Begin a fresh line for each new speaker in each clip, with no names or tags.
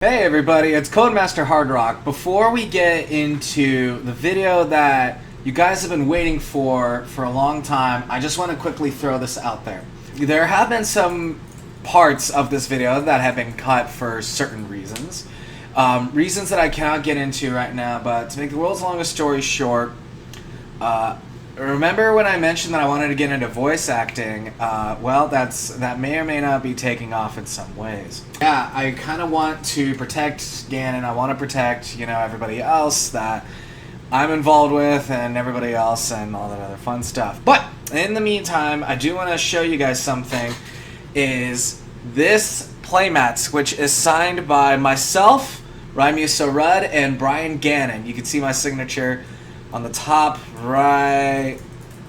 Hey everybody, it's Codemaster Hard Rock. Before we get into the video that you guys have been waiting for a long time, I just want to quickly throw this out there. There have been some parts of this video that have been cut for certain reasons. Reasons that I cannot get into right now, but to make the world's longest story short, remember when I mentioned that I wanted to get into voice acting? Well, that may or may not be taking off in some ways. Yeah, I kind of want to protect Gannon. I want to protect, everybody else that I'm involved with and everybody else and all that other fun stuff. But in the meantime, I do want to show you guys something. Is this playmats, which is signed by myself, Rudd, and Bryan Gannon. You can see my signature on the top right,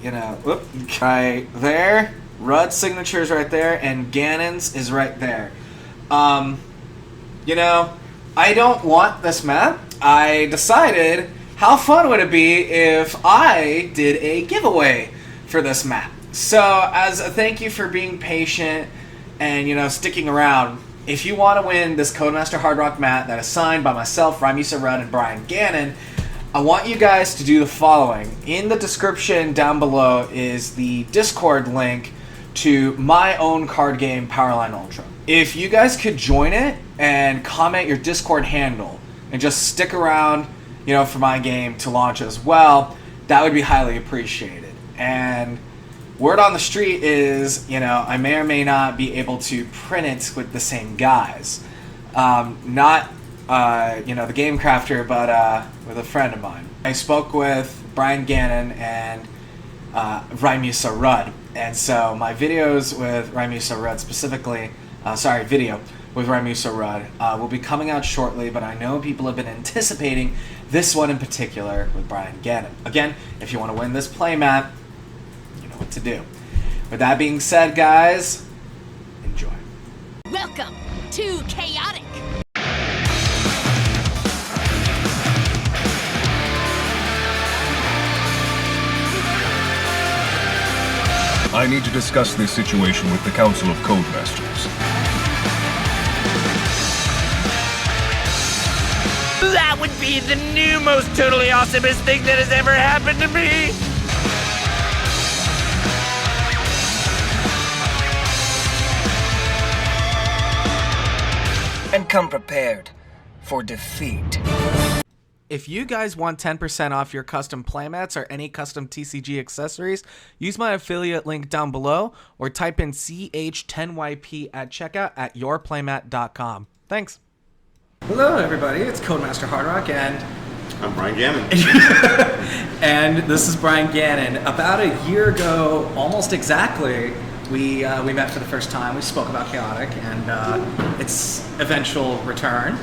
right there. Rudd's signature is right there, and Gannon's is right there. I don't want this map. I decided, how fun would it be if I did a giveaway for this map? So, as a thank you for being patient and, sticking around, if you want to win this Codemaster Hard Rock map that is signed by myself, Rudd, and Bryan Gannon, I want you guys to do the following. In the description down below is the Discord link to my own card game, Powerline Ultra. If you guys could join it and comment your Discord handle and just stick around, for my game to launch as well, that would be highly appreciated. And word on the street is, I may or may not be able to print it with the same guys. Not the game crafter, but with a friend of mine. I spoke with Bryan Gannon and Rudd, and so my videos with Rudd specifically, video with Rudd will be coming out shortly, but I know people have been anticipating this one in particular with Bryan Gannon. Again, if you want to win this playmat, you know what to do. With that being said, guys, enjoy.
Welcome to Chaotic.
I need to discuss this situation with the Council of Codemasters.
That would be the new most totally awesomest thing that has ever happened to me!
And come prepared for defeat.
If you guys want 10% off your custom playmats or any custom TCG accessories, use my affiliate link down below or type in CH10YP at checkout at yourplaymat.com. Thanks. Hello everybody, it's Codemaster Hard Rock and
I'm Bryan Gannon.
and this is Bryan Gannon. About a year ago, almost exactly, we met for the first time. We spoke about Chaotic and its eventual return.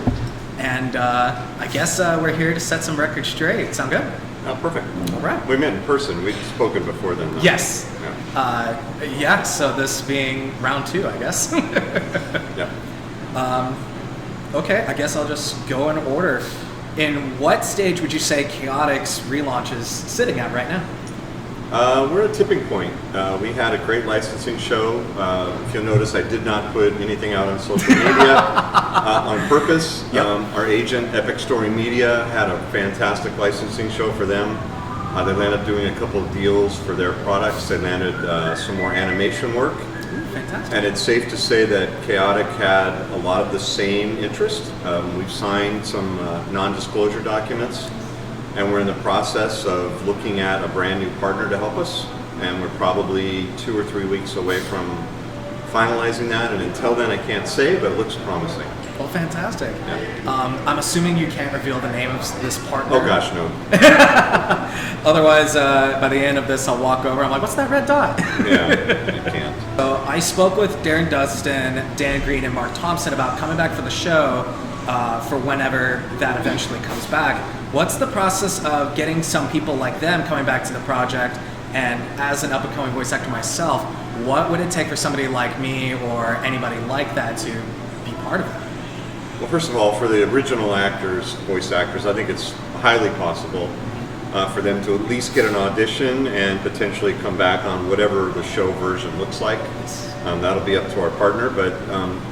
And I guess we're here to set some records straight. Sound good?
Oh, perfect.
All right.
We met in person. We'd spoken before then, though.
Yes.
Yeah.
So this being round 2, I guess.
Yeah.
Okay, I guess I'll just go in order. In what stage would you say Chaotic's relaunch is sitting at right now?
We're at a tipping point. We had a great licensing show. If you'll notice, I did not put anything out on social media on purpose.
Yep.
Our agent, Epic Story Media, had a fantastic licensing show for them. They landed up doing a couple of deals for their products. They landed some more animation work.
Ooh, fantastic.
And it's safe to say that Chaotic had a lot of the same interest. We've signed some non-disclosure documents. And we're in the process of looking at a brand new partner to help us, and we're probably 2 or 3 weeks away from finalizing that, and until then I can't say, but it looks promising.
Well, fantastic.
Yeah.
I'm assuming you can't reveal the name of this partner.
Oh gosh, no.
Otherwise, by the end of this, I'll walk over, I'm like, what's that red dot?
Yeah, you can't.
So I spoke with Darren Dustin, Dan Green, and Mark Thompson about coming back for the show for whenever that eventually comes back. What's the process of getting some people like them coming back to the project? And as an up-and-coming voice actor myself, what would it take for somebody like me or anybody like that to be part of it?
Well, first of all, for the original actors, voice actors, I think it's highly possible for them to at least get an audition and potentially come back on whatever the show version looks like. That'll be up to our partner, but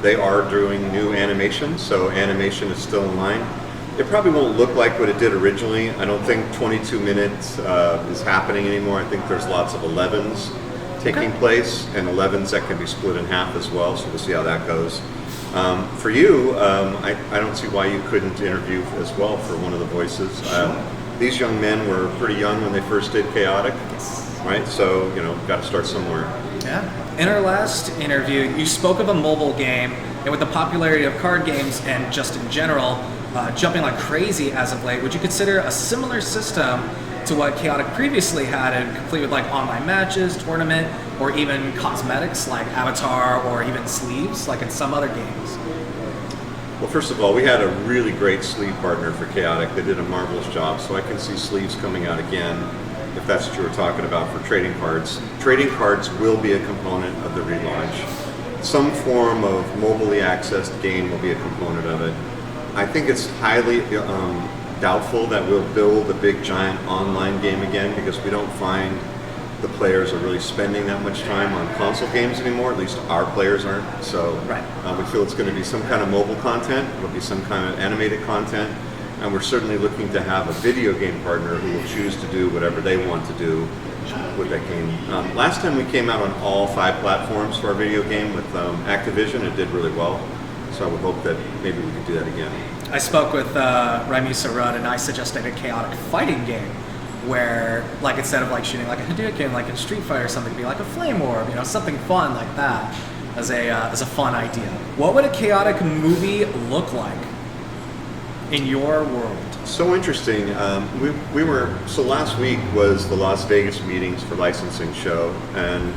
they are doing new animation, so animation is still in line. It probably won't look like what it did originally. I don't think 22 minutes is happening anymore. I think there's lots of 11s taking place, and 11s that can be split in half as well, so we'll see how that goes. For you, I don't see why you couldn't interview as well for one of the voices. These young men were pretty young when they first did Chaotic, right? So, got to start somewhere.
Yeah. In our last interview, you spoke of a mobile game, and with the popularity of card games and just in general, jumping like crazy as of late, would you consider a similar system to what Chaotic previously had, and complete with like online matches, tournament, or even cosmetics like avatar or even sleeves like in some other games?
Well, first of all, we had a really great sleeve partner for Chaotic. They did a marvelous job, so I can see sleeves coming out again, if that's what you were talking about, for trading cards. Trading cards will be a component of the relaunch. Some form of mobilely accessed game will be a component of it. I think it's highly doubtful that we'll build a big giant online game again, because we don't find the players are really spending that much time on console games anymore. At least our players aren't. So we feel it's going to be some kind of mobile content. It'll be some kind of animated content. And we're certainly looking to have a video game partner who will choose to do whatever they want to do with that game. Last time we came out on all 5 platforms for our video game with Activision, it did really well. So I would hope that maybe we could do that again.
I spoke with Remy Sarud, and I suggested a chaotic fighting game where, like, instead of like shooting like a Hadouken, like in Street Fighter or something, it'd be like a flame orb, something fun like that as a fun idea. What would a chaotic movie look like in your world?
So interesting. So last week was the Las Vegas meetings for licensing show, and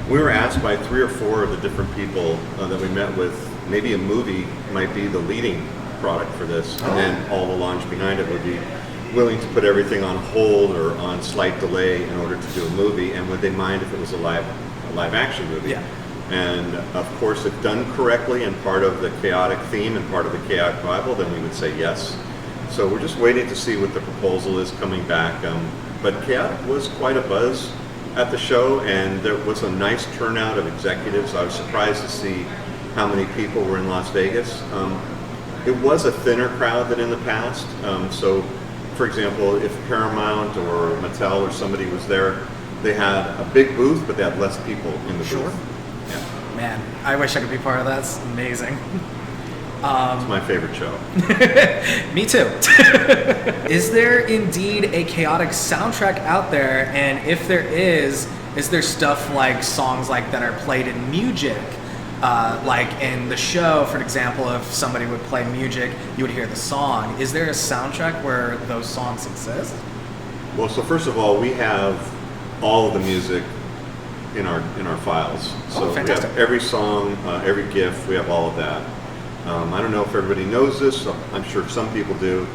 we were asked by 3 or 4 of the different people that we met with, maybe a movie might be the leading product for this, and then all the launch behind it would be willing to put everything on hold or on slight delay in order to do a movie, and would they mind if it was a live action movie?
Yeah.
And of course, if done correctly and part of the chaotic theme and part of the chaotic Bible, then we would say yes. So we're just waiting to see what the proposal is coming back. But chaotic was quite a buzz at the show, and there was a nice turnout of executives. I was surprised to see how many people were in Las Vegas. It was a thinner crowd than in the past. So, for example, if Paramount or Mattel or somebody was there, they had a big booth, but they had less people in the booth. Yeah.
Man, I wish I could be part of that. It's amazing.
It's my favorite show.
Me too. Is there indeed a chaotic soundtrack out there? And if there is there stuff like songs like that are played in music? Like in the show, for example, if somebody would play music, you would hear the song. Is there a soundtrack where those songs exist?
Well, so first of all, we have all of the music in our files. So we have every song, every GIF, we have all of that. I don't know if everybody knows this, I'm sure some people do,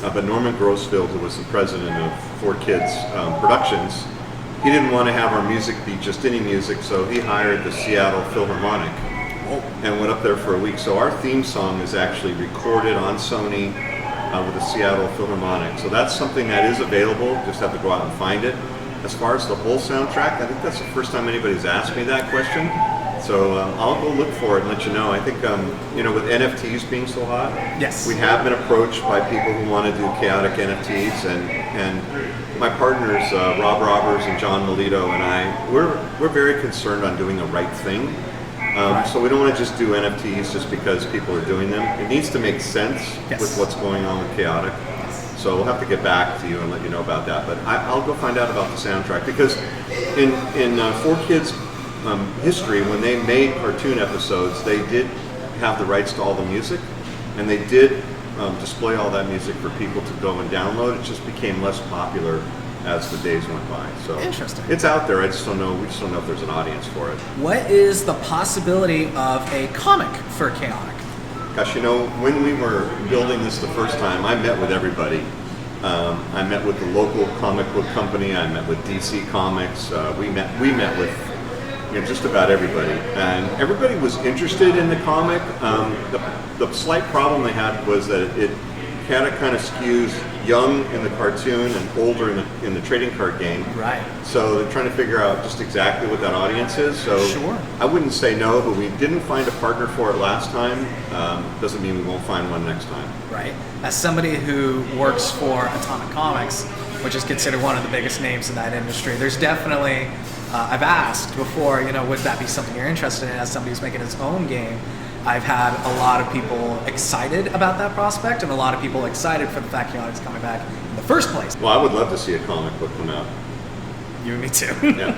but Norman Grossfield, who was the president of 4Kids Productions, he didn't want to have our music be just any music, so he hired the Seattle Philharmonic and went up there for a week. So our theme song is actually recorded on Sony with the Seattle Philharmonic. So that's something that is available, just have to go out and find it. As far as the whole soundtrack, I think that's the first time anybody's asked me that question. So I'll go look for it and let you know. I think, with NFTs being so hot,
yes,
we have been approached by people who want to do chaotic NFTs, and my partners, Rob Roberts and John Melito and I, we're very concerned on doing the right thing. So we don't want to just do NFTs just because people are doing them. It needs to make sense with what's going on with chaotic. So we'll have to get back to you and let you know about that. But I'll go find out about the soundtrack, because in 4Kids history, when they made cartoon episodes, they did have the rights to all the music, and they did display all that music for people to go and download. It just became less popular as the days went by. So
interesting.
It's out there. I just don't know. We just don't know if there's an audience for it.
What is the possibility of a comic for Chaotic?
Gosh, when we were building this the first time, I met with everybody. I met with the local comic book company. I met with DC Comics. We met with just about everybody, and everybody was interested in the comic. The slight problem they had was that Chaotic kind of skews young in the cartoon and older in the trading card game.
Right.
So they're trying to figure out just exactly what that audience is. So
Sure.
I wouldn't say no, but we didn't find a partner for it last time. Doesn't mean we won't find one next time.
Right. As somebody who works for Atomic Comics, which is considered one of the biggest names in that industry, there's definitely, I've asked before, would that be something you're interested in as somebody who's making his own game? I've had a lot of people excited about that prospect and a lot of people excited for the fact Chaotic's coming back in the first place.
Well, I would love to see a comic book come out.
You and me too.
Yeah.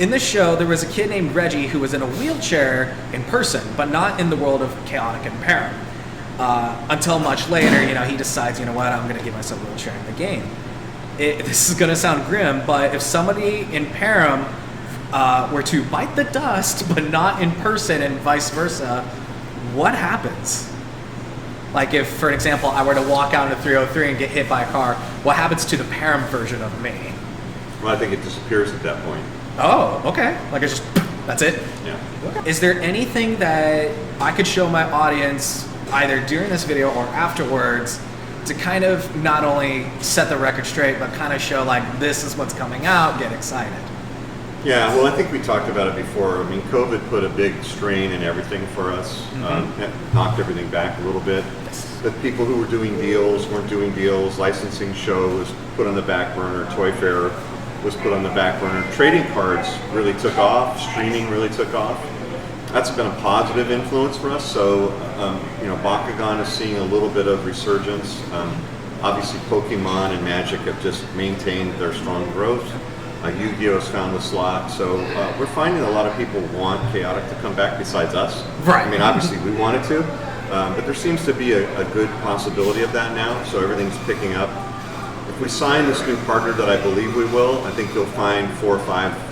In the show, there was a kid named Reggie who was in a wheelchair in person, but not in the world of Chaotic and Param. Until much later, he decides, I'm going to give myself a wheelchair in the game. This is going to sound grim, but if somebody in Param were to bite the dust, but not in person and vice versa, what happens? Like if, for example, I were to walk out into 303 and get hit by a car, what happens to the Param version of me?
Well, I think it disappears at that point.
Oh, okay. Like it's just, that's it?
Yeah.
Is there anything that I could show my audience either during this video or afterwards to kind of not only set the record straight, but kind of show like this is what's coming out, get excited?
Yeah, well, I think we talked about it before. I mean, COVID put a big strain in everything for us. It knocked everything back a little bit. The people who were doing deals weren't doing deals. Licensing show was put on the back burner. Toy Fair was put on the back burner. Trading cards really took off. Streaming really took off. That's been a positive influence for us. So, Bakugan is seeing a little bit of resurgence. Obviously, Pokemon and Magic have just maintained their strong growth. Yu-Gi-Oh's found the slot, so we're finding a lot of people want Chaotic to come back besides us.
Right.
I mean, obviously we want it to, but there seems to be a good possibility of that now, so everything's picking up. If we sign this new partner that I believe we will, I think you'll find 4 or 5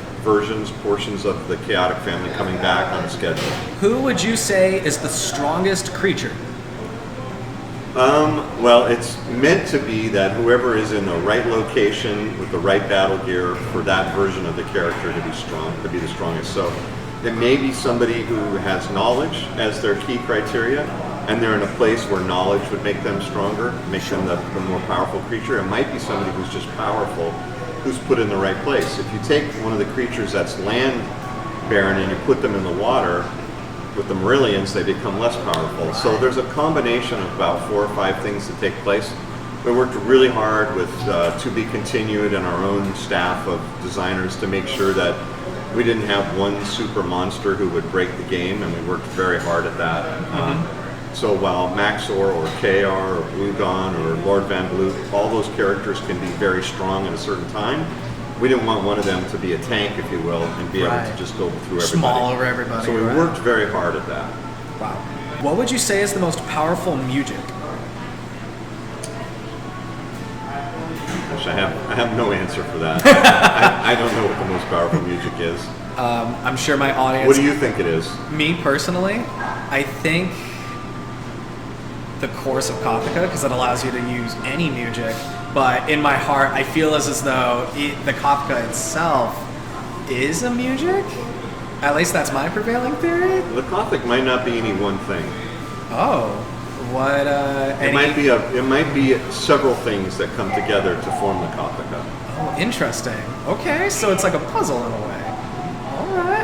portions of the Chaotic family coming back on schedule.
Who would you say is the strongest creature?
Well, it's meant to be that whoever is in the right location with the right battle gear for that version of the character to be strong, to be the strongest. So it may be somebody who has knowledge as their key criteria, and they're in a place where knowledge would make them stronger, make them the more powerful creature. It might be somebody who's just powerful, who's put in the right place. If you take one of the creatures that's land baron and you put them in the water, with the Marillions, they become less powerful. So there's a combination of about 4 or 5 things that take place. We worked really hard with To Be Continued and our own staff of designers to make sure that we didn't have one super monster who would break the game, and we worked very hard at that. So while Maxor or KR or Bluegon or Lord Van Bloot, all those characters can be very strong at a certain time, we didn't want one of them to be a tank, if you will, and be able to just go through everybody.
Small over everybody.
So we worked very hard at that.
Wow. What would you say is the most powerful music?
Gosh, I have no answer for that. I don't know what the most powerful music is.
I'm sure my audience...
What do you think it is?
Me personally, I think the chorus of Kafka, because it allows you to use any music. But in my heart, I feel as though the Kafka itself is a music. At least that's my prevailing theory.
The Gothic might not be any one thing.
Oh, what?
It might be several things that come together to form the Kafka.
Oh, interesting. Okay, so it's like a puzzle in a way.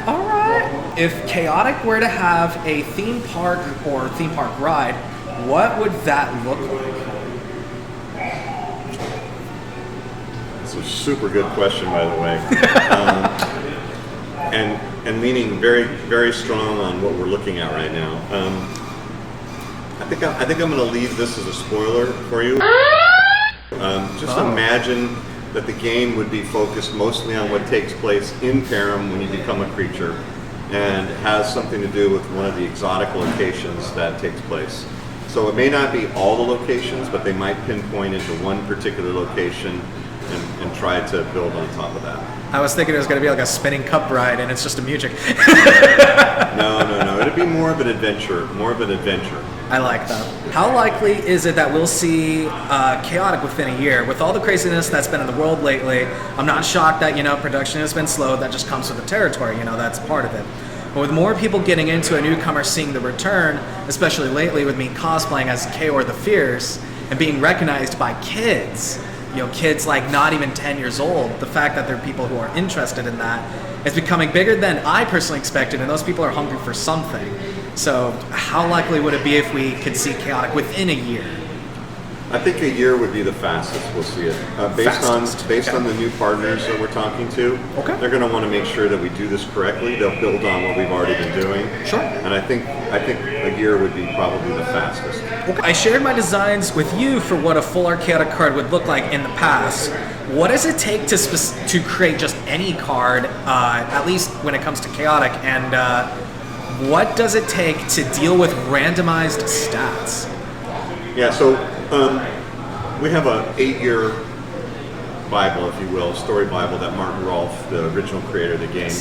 All right. If Chaotic were to have a theme park or theme park ride, what would that look like?
That's a super good question, by the way. And leaning very, very strong on what we're looking at right now. I think I'm going to leave this as a spoiler for you. Just imagine that the game would be focused mostly on what takes place in Param when you become a creature, and has something to do with one of the exotic locations that takes place. So it may not be all the locations, but they might pinpoint into one particular location and try to build on top of that.
I was thinking it was going to be like a spinning cup ride, and it's just a music.
No. It'd be more of an adventure.
I like that. How likely is it that we'll see Chaotic within a year? With all the craziness that's been in the world lately, I'm not shocked that, production has been slow. That just comes with the territory, that's part of it. But with more people getting into a newcomer seeing the return, especially lately with me cosplaying as Kaor the Fierce, and being recognized by kids, kids like not even 10 years old, the fact that there are people who are interested in that is becoming bigger than I personally expected, and those people are hungry for something. So how likely would it be if we could see Chaotic within a year?
I think a year would be the fastest we'll see it. Based on the new partners that we're talking to, they're going to want to make sure that we do this correctly. They'll build on what we've already been doing.
Sure.
And I think a year would be probably the fastest.
I shared my designs with you for what a full art Chaotic card would look like in the past. What does it take to create just any card, at least when it comes to Chaotic, and what does it take to deal with randomized stats?
Yeah, so we have an 8-year Bible, if you will, story Bible that Martin Rolfe, the original creator of the game,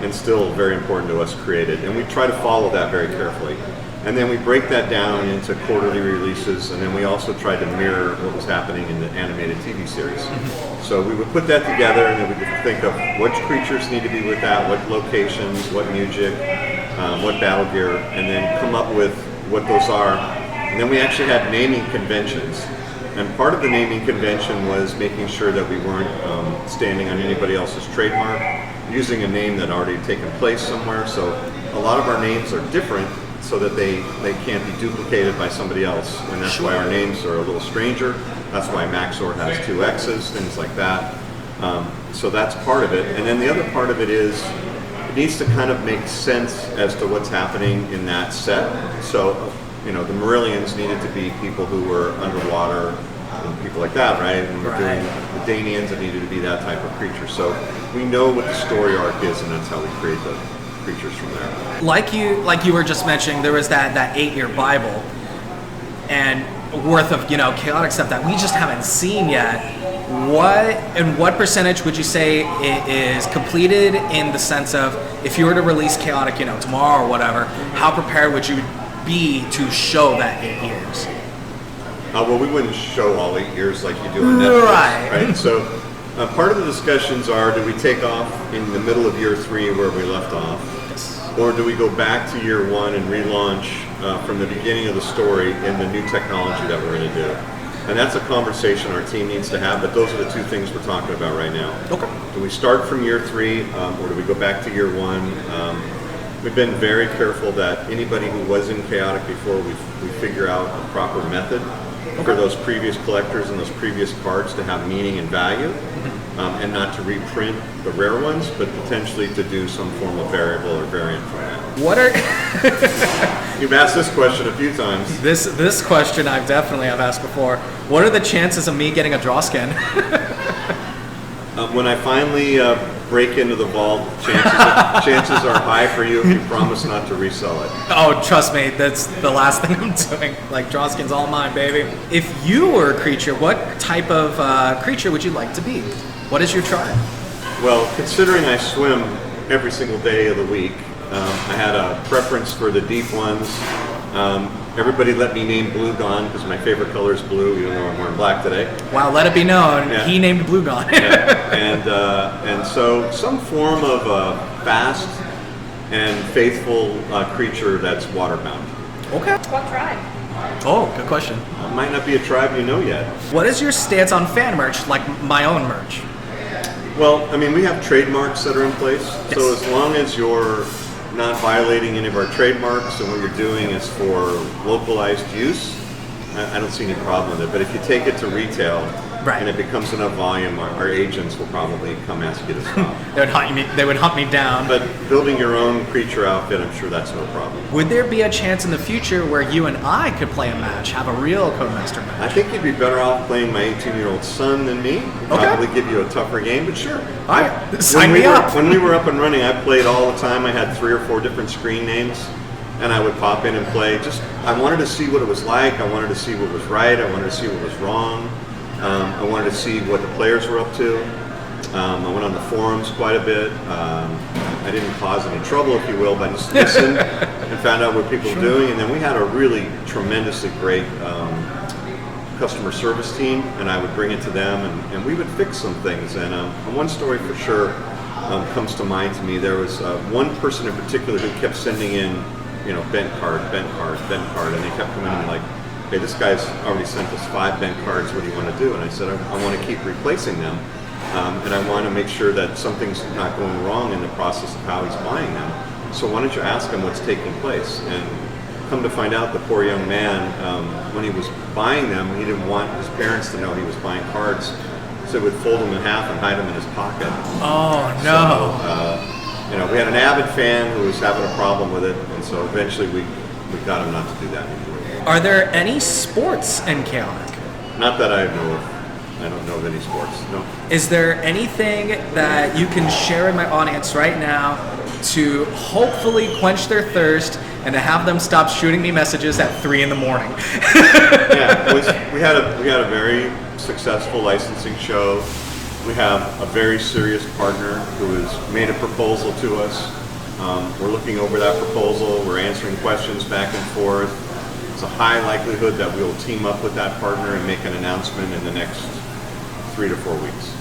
and still very important to us, created. And we try to follow that very carefully. And then we break that down into quarterly releases, and then we also try to mirror what was happening in the animated TV series. So we would put that together, and then we would think of which creatures need to be with that, what locations, what music, what battle gear, and then come up with what those are. And then we actually had naming conventions. And part of the naming convention was making sure that we weren't standing on anybody else's trademark, using a name that already taken place somewhere. So a lot of our names are different so that they can't be duplicated by somebody else. And that's why our names are a little stranger. That's why Maxor has 2 X's, things like that. So that's part of it. And then the other part of it is it needs to kind of make sense as to what's happening in that set. So the Marillions needed to be people who were underwater and people like that, right? And we're doing the Danians, it needed to be that type of creature. So we know what the story arc is, and that's how we create the creatures from there. Like
you were just mentioning, there was that 8-year Bible and worth of Chaotic stuff that we just haven't seen yet. What percentage would you say it is completed, in the sense of if you were to release Chaotic tomorrow or whatever, how prepared would you be to show that 8 years?
Well, we wouldn't show all 8 years like you do on Netflix, right? So part of the discussions are, do we take off in the middle of year 3 where we left off? Yes. Or do we go back to year 1 and relaunch from the beginning of the story in the new technology that we're going to do? And that's a conversation our team needs to have, but those are the 2 things we're talking about right now. Okay. Do we start from year 3 or do we go back to year 1? We've been very careful that anybody who was in Chaotic before, we figure out a proper method for those previous collectors and those previous cards to have meaning and value, and not to reprint the rare ones, but potentially to do some form of variable or variant from that.
What are
You've asked this question a few times.
This question I've asked before. What are the chances of me getting a draw skin?
When I finally break into the vault, chances are high for you if you promise not to resell it.
Oh, trust me, that's the last thing I'm doing. Like, draw skin's all mine, baby. If you were a creature, what type of creature would you like to be? What is your tribe?
Well, considering I swim every single day of the week, I had a preference for the deep ones. Everybody let me name Bluegon because my favorite color is blue, even though I'm wearing black today.
Wow, let it be known, he named Bluegon.
And so some form of a fast and faithful creature that's waterbound.
Okay.
What tribe?
Oh, good question.
Might not be a tribe you know yet.
What is your stance on fan merch, like my own merch?
Well, I mean, we have trademarks that are in place. Yes. So as long as you're not violating any of our trademarks and what you're doing is for localized use, I don't see any problem with it. But if you take it to retail and it becomes enough volume, our agents will probably come ask you to stop.
They would hunt me down.
But building your own creature outfit, I'm sure that's no problem.
Would there be a chance in the future where you and I could play a match, have a real Codemaster match?
I think you'd be better off playing my 18-year-old son than me. He'd probably give you a tougher game, but sure.
All right, sign me up.
When we were up and running, I played all the time. I had 3 or 4 different screen names, and I would pop in and play. I wanted to see what it was like. I wanted to see what was right. I wanted to see what was wrong. I wanted to see what the players were up to. I went on the forums quite a bit. I didn't cause any trouble, if you will, but I just listened and found out what people were doing. And then we had a really tremendously great customer service team, and I would bring it to them, and we would fix some things. And one story for sure comes to mind to me. There was one person in particular who kept sending in, bent card, and they kept coming in like hey, this guy's already sent us 5 bank cards. What do you want to do? And I said, I want to keep replacing them. And I want to make sure that something's not going wrong in the process of how he's buying them. So why don't you ask him what's taking place? And come to find out, the poor young man, when he was buying them, he didn't want his parents to know he was buying cards. So he would fold them in half and hide them in his pocket.
Oh, no.
So, we had an avid fan who was having a problem with it, and so eventually we got him not to do that anymore.
Are there any sports in Chaotic?
Not that I know of. I don't know of any sports, no.
Is there anything that you can share with my audience right now to hopefully quench their thirst and to have them stop shooting me messages at 3 in the morning?
Yeah, we had a very successful licensing show. We have a very serious partner who has made a proposal to us. We're looking over that proposal. We're answering questions back and forth. It's a high likelihood that we'll team up with that partner and make an announcement in the next 3 to 4 weeks.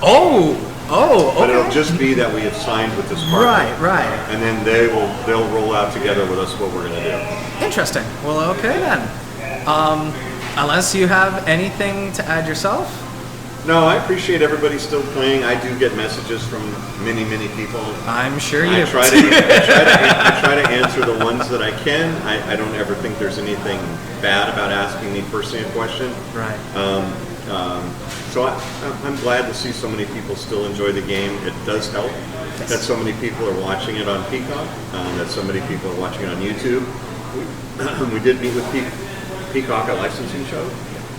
Oh, okay.
But it'll just be that we have signed with this partner.
Right.
And then they'll roll out together with us what we're going to do.
Interesting. Well, okay then. Unless you have anything to add yourself?
No, I appreciate everybody still playing. I do get messages from many, many people.
I'm sure you
I
do.
try to answer the ones that I can. I don't ever think there's anything bad about asking me personally a question.
Right.
So I'm glad to see so many people still enjoy the game. It does help that so many people are watching it on Peacock, that so many people are watching it on YouTube. We did meet with Peacock at licensing show,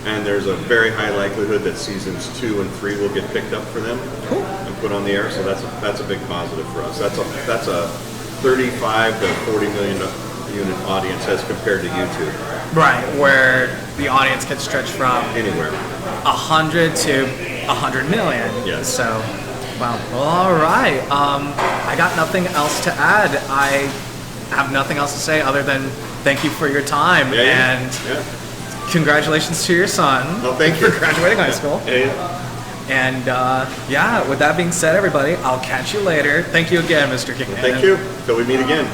and there's a very high likelihood that seasons 2 and 3 will get picked up for them and put on the air. So that's a big positive for us. That's a 35 to 40 million unit audience as compared to YouTube.
Right, where the audience can stretch from
Anywhere.
100 to 100 million.
Yes.
So, wow. Well, all right. I got nothing else to add. I have nothing else to say other than thank you for your time and congratulations to your son.
Oh, thank you
for graduating high school.
Yeah.
And with that being said, everybody, I'll catch you later. Thank you again, Mr. King.
Thank you. Till we meet again.